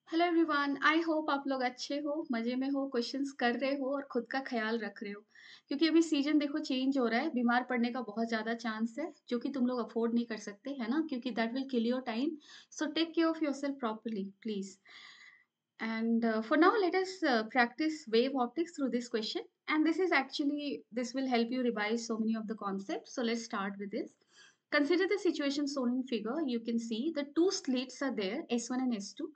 Hello everyone. I hope आप लोग अच्छे हो, मज़े में हो, क्वेश्चंस कर रहे हो और खुद का ख्याल रख रहे हो। क्योंकि अभी सीजन देखो चेंज हो रहा है, बीमार पड़ने का बहुत ज़्यादा चांस है, जो कि तुम लोग अफोर्ड नहीं कर सकते, है ना? क्योंकि that will kill your time. So take care of yourself properly, please. And for now, let us practice wave optics through this question. And this will help you revise so many of the concepts. So let's start with this. Consider the situation shown in figure. You can see the two slits are there, S1 and S2,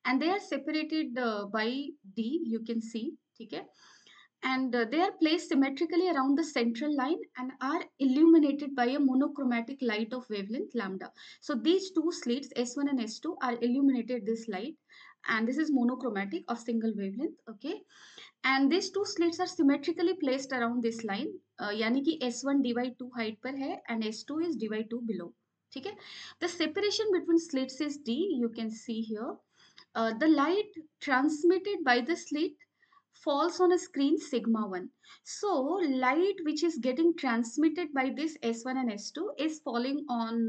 and they are separated by D. You can see, okay? And they are placed symmetrically around the central line and are illuminated by a monochromatic light of wavelength lambda. So these two slits S1 and S2 are illuminated this light, and this is monochromatic of single wavelength, okay? And these two slits are symmetrically placed around this line, यानी कि S1 dy 2 height पर है and S2 is dy 2 below. ठीक है? The separation between slits is D. You can see here. The light transmitted by the slit falls on a screen sigma 1. So light which is getting transmitted by this S1 and S2 is falling on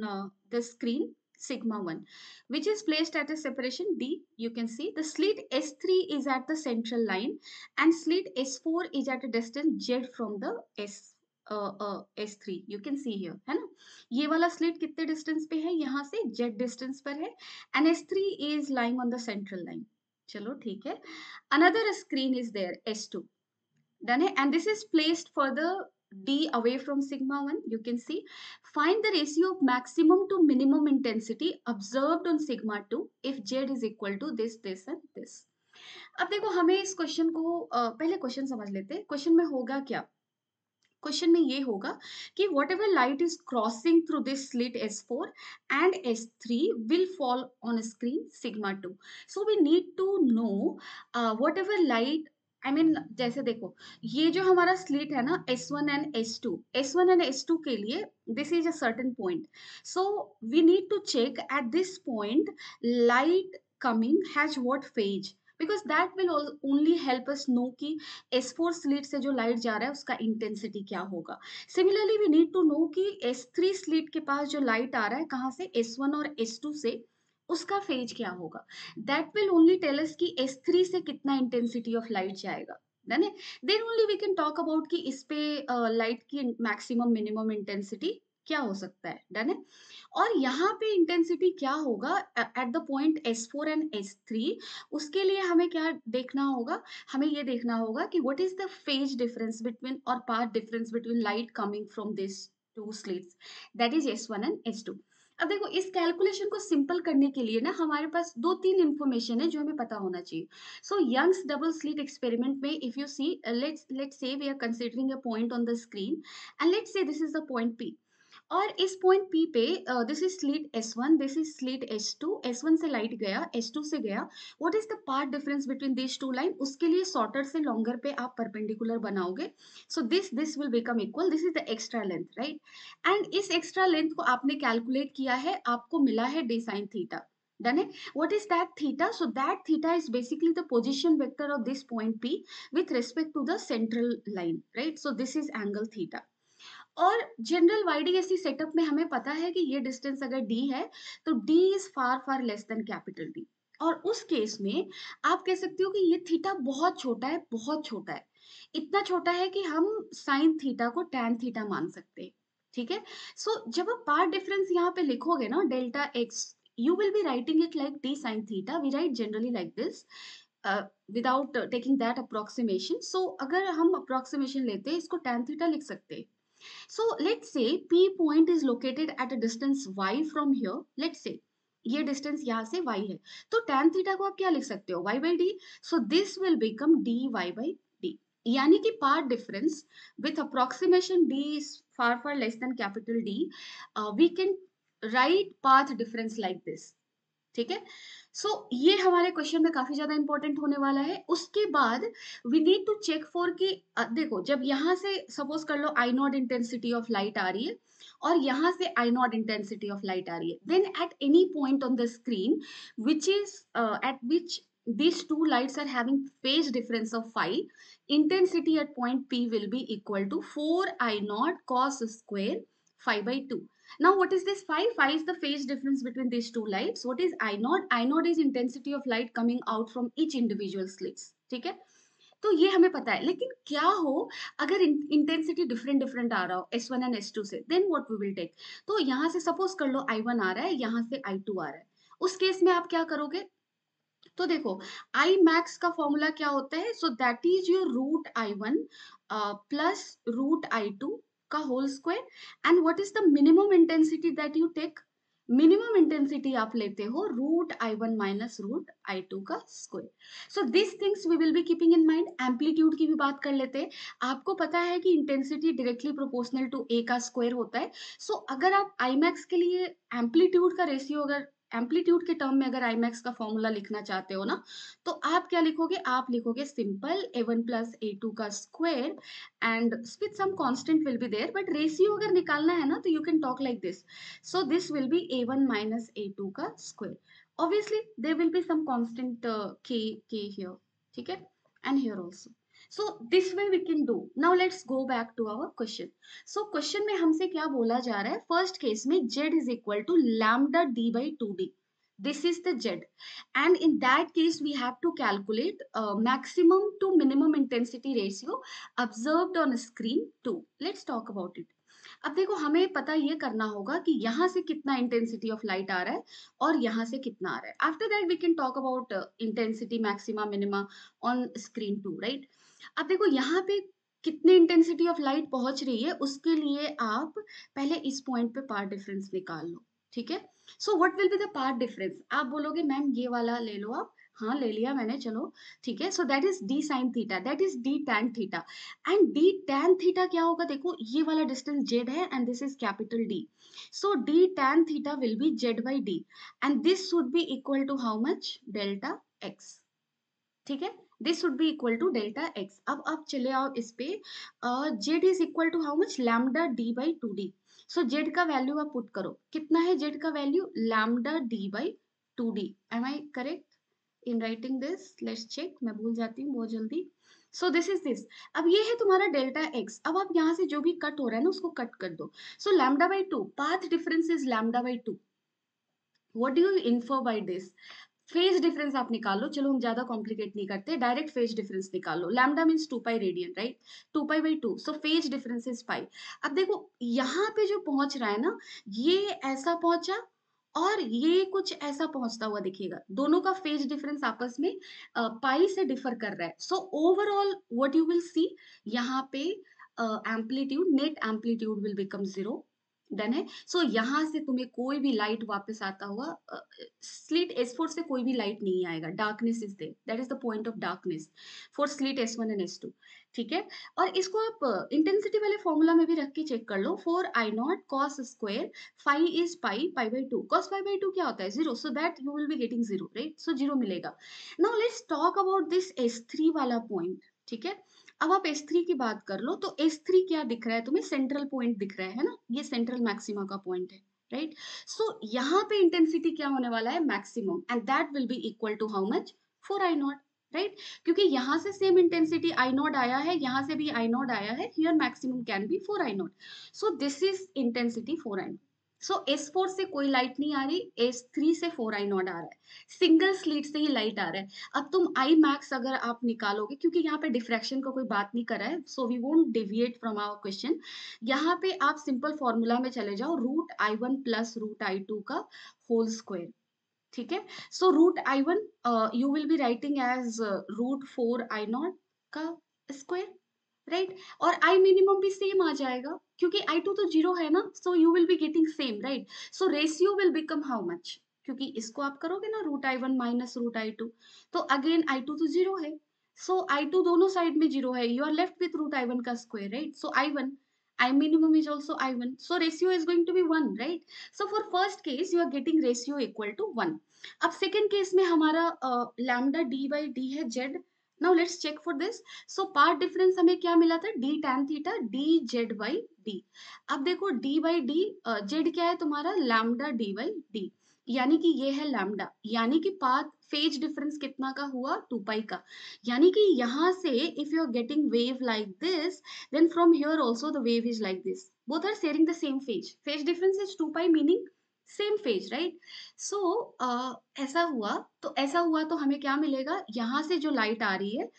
the screen sigma 1, which is placed at a separation D. You can see the slit S3 is at the central line and slit S4 is at a distance Z from the S3. You can see here, है ना? ये वाला slit कितने distance पे है? यहाँ से Z distance पर है and S3 is lying on the central line. चलो ठीक है. Another screen is there, S2. Done है, and this is placed further D away from sigma 1. You can see. Find the ratio of maximum to minimum intensity observed on sigma 2 if Z is equal to this, this and this. अब देखो हमें इस question को पहले question समझ लेते हैं. Question में होगा क्या? क्वेश्चन में ये होगा कि whatever light is crossing through this slit S4 and S3 will fall on screen sigma 2. So we need to know whatever light, I mean जैसे देखो ये जो हमारा स्लिट है ना S1 and S2 and S2 के लिए this is a certain point. So we need to check at this point light coming has what phase, because that will only help us know कि S4 slit से जो light जा रहा है उसका intensity क्या होगा. Similarly we need to know कि S3 स्लिट के पास जो लाइट आ रहा है कहाँ से, S1 और S2 से, उसका फेज क्या होगा. That will only tell us कि S3 से कितना इंटेंसिटी ऑफ लाइट जाएगा. डन है. Then only we can talk about कि इस पे लाइट की मैक्सिमम मिनिमम इंटेंसिटी क्या हो सकता है. डन है. और यहाँ पे इंटेंसिटी क्या होगा at the point S4 and S3, उसके लिए हमें क्या देखना होगा. हमें ये देखना होगा कि what is the phase difference between और path difference between light coming from this two slits, that is S1 and S2. अब देखो इस कैलकुलेशन को सिंपल करने के लिए ना हमारे पास दो तीन इंफॉर्मेशन है जो हमें पता होना चाहिए. So Young's double slit experiment में if you see, let's say we are considering a point on the screen and let's say this is the point P. और इस पॉइंट P पे this is slit S1, this is slit S2. S1 से light गया, S2 से गया. What is the path difference between this two line, उसके लिए shorter से लॉन्गर पे आप परपेंडिकुलर बनाओगे. सो this will become equal, this is the extra length, right. And इस एक्स्ट्रा लेंथ को आपने कैलकुलेट किया है, आपको मिला है d sin थीटा. डन है. What is that theta? So that theta is basically the position vector of this point P with respect to the central line, right. So this is angle theta. और general YDSE setup में हमें पता है कि ये distance अगर d है तो d is far far less than capital D. और उस केस में आप कह सकते हो कि ये थीटा बहुत छोटा है, बहुत छोटा है. इतना छोटा है कि हम साइन थीटा को टैन थीटा मान सकते हैं. ठीक है. सो जब आप पार्ट डिफरेंस यहाँ पे लिखोगे ना delta x, you will be writing it like d sin theta. We write generally like this without taking that approximation. So अगर हम approximation लेते हैं इसको tan theta लिख सकते हैं. So let's say P point is located at a distance y from here. Let's say ये distance यहाँ से y है, तो tan theta को आप क्या लिख सकते हो, y by d. So this will become dy by d. यानी कि path difference with approximation d is far far less than capital D. We can write path difference like this. ठीक है. सो ये हमारे क्वेश्चन में काफी ज्यादा इंपॉर्टेंट होने वाला है. उसके बाद we need to check for कि देखो जब यहाँ से सपोज कर लो I naught intensity of light आ रही है और यहाँ से I naught intensity of light आ रही है, then at any point on the screen which is at which these two lights are having phase difference of phi, intensity at point P will be equal to 4 I naught cos square phi by 2. Now what is this phi? Phi is the phase difference between these two lights. What is I naught? I naught is intensity of light coming out from each individual slits. ठीक है, तो ये हमें पता है, लेकिन क्या हो अगर इंटेंसिटी डिफरेंट डिफरेंट आ रहा हो S1 एंड S2 से, then what we will take. तो यहाँ से सपोज कर लो I1 आ रहा है, यहाँ से I2 आ रहा है, उस केस में आप क्या करोगे? तो देखो आई मैक्स का फॉर्मूला क्या होता है, so that is your root I1 plus root I2 का whole square, and what is the minimum intensity that you take? Minimum intensity आप लेते हो root I1 minus root I2 का square. So this things we will be keeping in mind. Amplitude की भी बात कर लेते हैं। आपको पता है कि इंटेंसिटी डायरेक्टली प्रोपोर्शनल टू ए का स्क्वायर होता है। सो अगर आप आई मैक्स के लिए एम्पलीट्यूड का रेशियो, अगर एम्पलीट्यूड के टर्म में अगर आई मैक्स का फॉर्मूला लिखना चाहते हो ना, तो आप क्या लिखोगे? आप लिखोगे सिंपल A1 प्लस A2 का square and with some constant will be there, but ratio अगर निकालना है ना तो you can talk like this. So this will be A1 minus A2 का square. Obviously there will be some constant k here, ठीक है, and here also. So this way we can do. Now let's go back to our question. So question में हमसे क्या बोला जा रहा है? फर्स्ट केस में z is equal to lambda d by 2d. This is the z, and in that case we have to calculate maximum to minimum intensity ratio observed on screen 2. Let's talk about it. अब देखो हमें पता ये करना होगा कि यहाँ से कितना इंटेंसिटी ऑफ लाइट आ रहा है और यहाँ से कितना आ रहा है। After that we can talk about intensity maxima minima on screen 2, right. अब देखो यहाँ पे कितनी इंटेंसिटी ऑफ लाइट पहुंच रही है, उसके लिए आप पहले इस पॉइंट पे पाथ डिफरेंस निकाल लो, ठीक है। So what will be the path difference? आप बोलोगे मैम ये वाला ले लो आप। हाँ ले लिया मैंने, चलो ठीक है। So that is d sine theta, that is d tan theta, and d tan theta क्या होगा? देखो ये वाला डिस्टेंस जेड है and this is capital D, so d tan theta will be z by D, and this should be equal to how much? Delta x, ठीक है। This should be equal to delta x. अब आप चले आओ इस पे, z is equal to how much? Lambda D by 2d। So z का value आप पुट करो, कितना है जेड का value? Lambda D by 2d। Am I correct in writing this? Let's check, मैं भूल जाती हूँ बहुत जल्दी। So this is this. अब ये है तुम्हारा डेल्टा एक्स। अब आप यहाँ से जो भी कट हो रहा है ना उसको कट कर दो। So lambda by 2, path difference is lambda by 2। What do you infer by this? Phase difference आप निकालो, चलो हम ज्यादा कॉम्प्लिकेट नहीं करते, डायरेक्ट फेज डिफरेंस निकालो। Lambda means 2 pi radian, right? 2 pi by 2, so phase difference is pi. अब देखो यहाँ पे जो पहुंच रहा है ना, ये ऐसा पहुंचा और ये कुछ ऐसा पहुंचता हुआ दिखेगा। दोनों का फेज डिफरेंस आपस में पाई से डिफर कर रहा है। So overall what you will see, यहाँ पे amplitude, net amplitude will become 0। Done है। सो यहाँ से तुम्हें कोई भी लाइट वापस आता हुआ, स्लिट S4 से कोई भी लाइट नहीं आएगा। Darkness is there, that is the point of darkness for slit S1 and S2, ठीक है। और इसको आप इंटेंसिटी वाले फॉर्मूला में भी रख के चेक कर लो। For I naught cos square phi is pi, pi by 2, cos pi by 2 क्या होता है? 0, so that you will be getting 0, right? So 0 मिलेगा। Now let's talk about this S3 वाला पॉइंट, ठीक है। अब आप S3 की बात कर लो, तो S3 क्या दिख रहा है तुम्हें? सेंट्रल पॉइंट दिख रहा है ना, ये सेंट्रल मैक्सिमा का पॉइंट है, राइट? सो यहाँ पे इंटेंसिटी क्या होने वाला है? Maximum, and that will be equal to how much? 4 I naught, right? क्योंकि यहाँ से सेम इंटेंसिटी आई नॉट आया है, यहाँ से भी आई नॉट आया है, here maximum can be 4 I naught. So this is intensity 4 I naught. So S4 से कोई लाइट नहीं आ रही, S3 से 4 आई नॉट आ रहा है, सिंगल स्लिट से ही लाइट आ रहा है। अब तुम आई मैक्स अगर आप निकालोगे, क्योंकि यहाँ पे डिफ्रैक्शन का कोई बात नहीं कर रहा है, so we won't deviate from our question. यहाँ पे आप सिंपल फॉर्मूला में चले जाओ, root I1 plus root I2 का होल स्क्वायर, ठीक है। So root I1 you will be writing as root 4 I naught का स्क्वायर, राइट? और आई मिनिमम भी सेम आ जाएगा क्योंकि I2 तो 0 है ना, सो you will be getting same, right? So ratio will become how much? क्योंकि इसको आप करोगे ना root I1 minus root I2, तो अगेन I2 तो 0 है, सो I2 दोनों साइड में 0 है, you are left with root I1 का square, right? So I1, I minimum is also I1, so ratio is going to be 1, right? So for first case you are getting ratio equal to 1. अब second case में हमारा lambda d by d है z. Now let's check for this. So part difference हमें क्या मिला था? d tan theta dz by d. अब देखो d by d, z क्या है तुम्हारा? lambda d by d. यानी कि ये है लैम्डा, यानी कि पाथ फेज डिफरेंस कितना का हुआ, 2 पाई का। यानी कि यहां से if you are getting wave like this, then from here also the wave is like this, both are sharing the same phase, phase difference is 2 pi meaning same phase, right. So ऐसा हुआ, तो ऐसा हुआ तो हमें क्या मिलेगा, यहां से जो लाइट आ रही है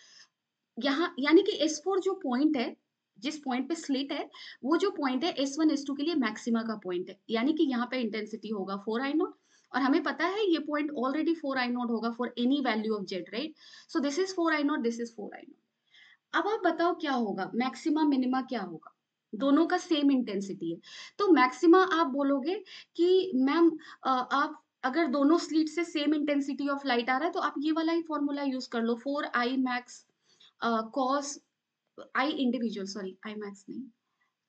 यहाँ, यानी कि S4 जो पॉइंट है, जिस पॉइंट पे स्लिट है, वो जो पॉइंट है S1 S2 के लिए मैक्सिमा का पॉइंट है, यानी कि यहाँ पे इंटेंसिटी होगा 4 आई नॉट, और हमें पता है ये पॉइंट ऑलरेडी 4 आई नॉट होगा for any value of Z, right. So this is 4 I not, this is 4 I not. अब आप बताओ क्या होगा, मैक्सिमा मिनिमा क्या होगा, दोनों का सेम इंटेंसिटी है। तो मैक्सिमा आप बोलोगे कि मैम आप अगर दोनों स्लिट से सेम इंटेंसिटी ऑफ लाइट आ रहा है तो आप ये वाला ही फॉर्मूला यूज कर लो, 4 I max cos I individual, sorry I max नहीं,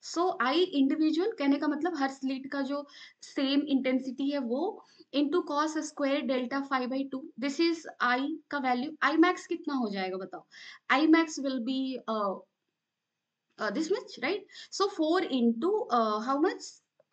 सो आई इंडिविजुअल कहने का मतलब हर स्लिट का जो सेम इंटेंसिटी है वो, into cos square delta 5/2, this is I का वैल्यू। आई मैक्स कितना हो जाएगा बताओ, I max will be this much, right? So 4 into how much,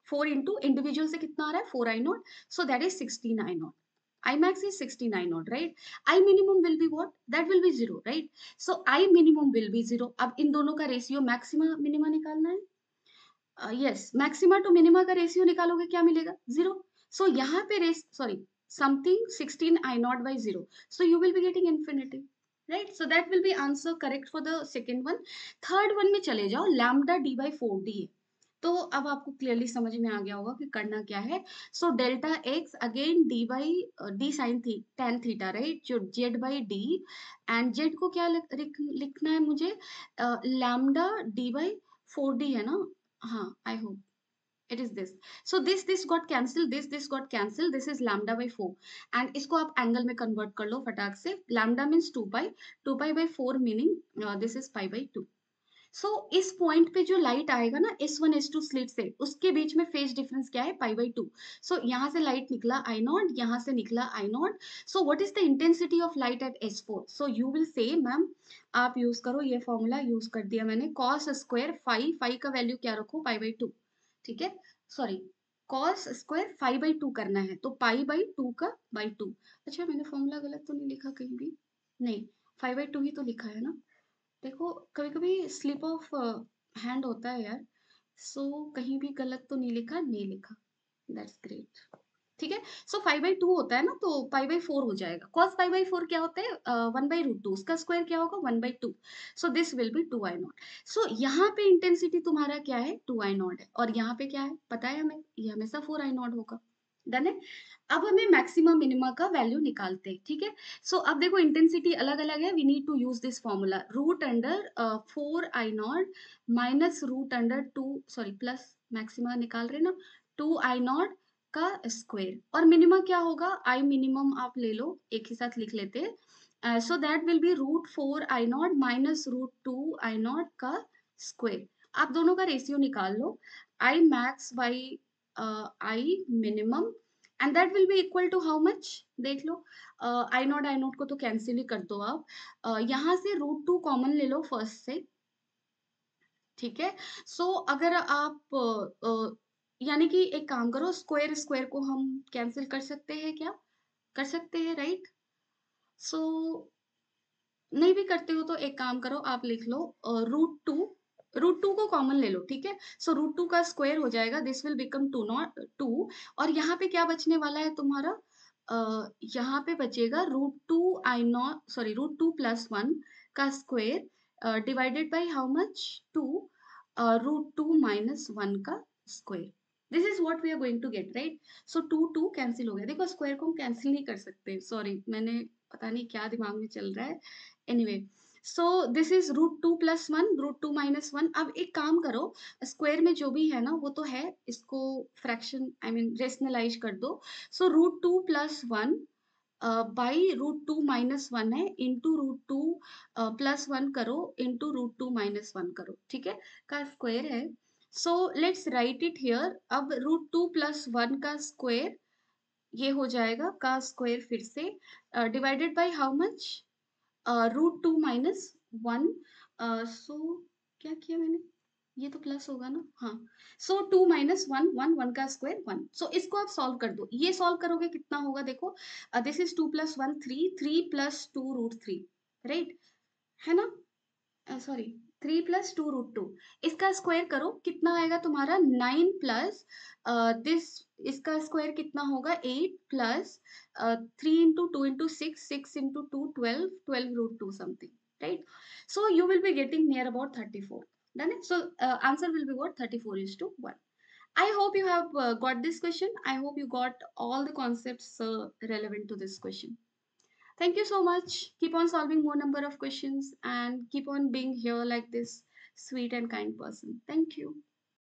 4 into individual से कितना आ रहा है, 4 I naught, so that is 16 I naught. I max is 16 I naught, right? I minimum will be what? That will be 0, right? So I minimum will be 0. अब इन दोनों का ratio maxima minima निकालना है। यस, मैक्सिमा टू मिनिमा का ratio निकालोगे क्या मिलेगा, 0। So यहाँ पे रेस sorry something 16 I naught by 0. So you will be getting infinity. Right, so that will be answer correct for the second one. Third one में चले जाओ, लैम्डा डी बाई 4 डी है, तो अब आपको क्लियरली समझ में आ गया होगा कि करना क्या है। So delta x again d by d sine थी टेन थीटा, राइट, जो z by D, and z को क्या लिखना है मुझे, लैम्डा डी बाई 4 डी है ना, हाँ I hope it is this. So this got cancelled, this got cancelled, this is lambda by 4, and इसको आप एंगल में कन्वर्ट कर लो फटाक से, lambda means 2 pi, 2 pi by 4 meaning this is pi by 2. सो इस पॉइंट पे जो लाइट आएगा ना S1 S2 स्लिट से, उसके बीच में फेज डिफरेंस क्या है, पाई बाई 2। सो यहाँ से लाइट निकला आई नॉट, यहाँ से निकला I naught, so what is the intensity of light at S4, so you will say ma'am आप यूज करो ये फॉर्मूला, यूज कर दिया मैंने, कॉस स्क्वायर फाई, फाई का वैल्यू क्या रखो, पाई बाई 2, ठीक है, सॉरी कॉस स्क्वायर 5/2 करना है, तो पाई बाई 2 का बाई 2। अच्छा मैंने फॉर्मूला गलत तो नहीं लिखा कहीं भी, नहीं 5/2 ही तो लिखा है ना, देखो कभी कभी स्लिप ऑफ हैंड होता है यार, सो कहीं भी गलत तो नहीं लिखा, नहीं लिखा, दैट्स ग्रेट, ठीक है। सो 5/2 होता है ना, तो पाई बाई 4 हो जाएगा, कॉस पाई बाई 4 क्या होता है, 1/√2, उसका स्क्वायर क्या होगा, 1/2, so this will be 2 I naught. So यहाँ पे इंटेंसिटी तुम्हारा क्या है, 2 आई नॉट है, और यहाँ पे क्या है पता है हमें, ये हमेशा 4 आई नॉट होगा, डन है। अब हमें मैक्सिमम मिनिमा का वैल्यू निकालते हैं, ठीक है। सो अब देखो इंटेंसिटी अलग अलग है, we need to use this formula, root under 4 I naught minus root under 2, sorry plus maxima निकाल रहे ना, 2 आई नॉट का स्क्वायर, और मिनिमा क्या होगा, आई मिनिमम आप ले लो, एक ही साथ लिख लेते हैं, so that will be root 4 I naught minus root 2 I naught का स्क्वायर। आप दोनों का रेशियो निकाल लो, I max by I minimum, and that will be equal to how much, देख लो, आई नॉट को तो कैंसिल ही कर दो आप, यहाँ से रूट 2 कॉमन ले लो फर्स्ट से, ठीक है। सो अगर आप यानी कि एक काम करो, स्क्वायर स्क्वायर को हम कैंसिल कर सकते हैं क्या, कर सकते हैं, राइट। सो नहीं भी करते हो तो एक काम करो, आप लिख लो रूट टू को कॉमन ले लो, ठीक है। सो रूट 2 का स्क्वायर हो जाएगा, दिस विल बिकम 2 और यहाँ पे क्या बचने वाला है तुम्हारा, यहाँ पे बचेगा रूट 2 सॉरी रूट 2 + 1 का square divided by how much, 2, root 2 - 1 का square, this is what we are going to get, right. So 2 cancel हो गया, देखो स्क्वायर को हम कैंसिल नहीं कर सकते, सॉरी मैंने पता नहीं क्या दिमाग में चल रहा है, anyway so this is root 2 + 1 root 2 - 1। अब एक काम करो, स्क्वायर में जो भी है ना वो तो है, इसको फ्रैक्शन आई मीन रेशनलाइज कर दो, सो रूट 2 + 1 बाई रूट 2 - 1 है, इंटू रूट 2 + 1 करो, इंटू रूट 2 - 1 करो, ठीक है, का स्क्वायर है। So let's write it here, अब रूट 2 + 1 का स्क्वायर ये हो जाएगा, का स्क्वायर फिर से divided by how much, root 2 - 1, so क्या किया मैंने, ये तो प्लस होगा ना, हाँ। सो 2 माइनस 1, 1, 1 का स्क्वायर 1। सो इसको आप सॉल्व कर दो, ये सॉल्व करोगे कितना होगा देखो, this is 2 plus 1 3, 3 plus 2 root 3, right, है ना, सॉरी 3 प्लस 2 रूट 2, इसका स्क्वायर करो कितना आएगा तुम्हारा 9 प्लस दिस, इसका स्क्वायर कितना होगा 8 plus 3 into 2 into 6, 6 into 2 12, 12 root 2 something, right. So you will be getting near about 34. Done it? So answer will be what, 34 is to 1. I hope you have got this question. I hope you got all the concepts relevant to this question. Thank you so much. Keep on solving more number of questions and keep on being here like this sweet and kind person. Thank you.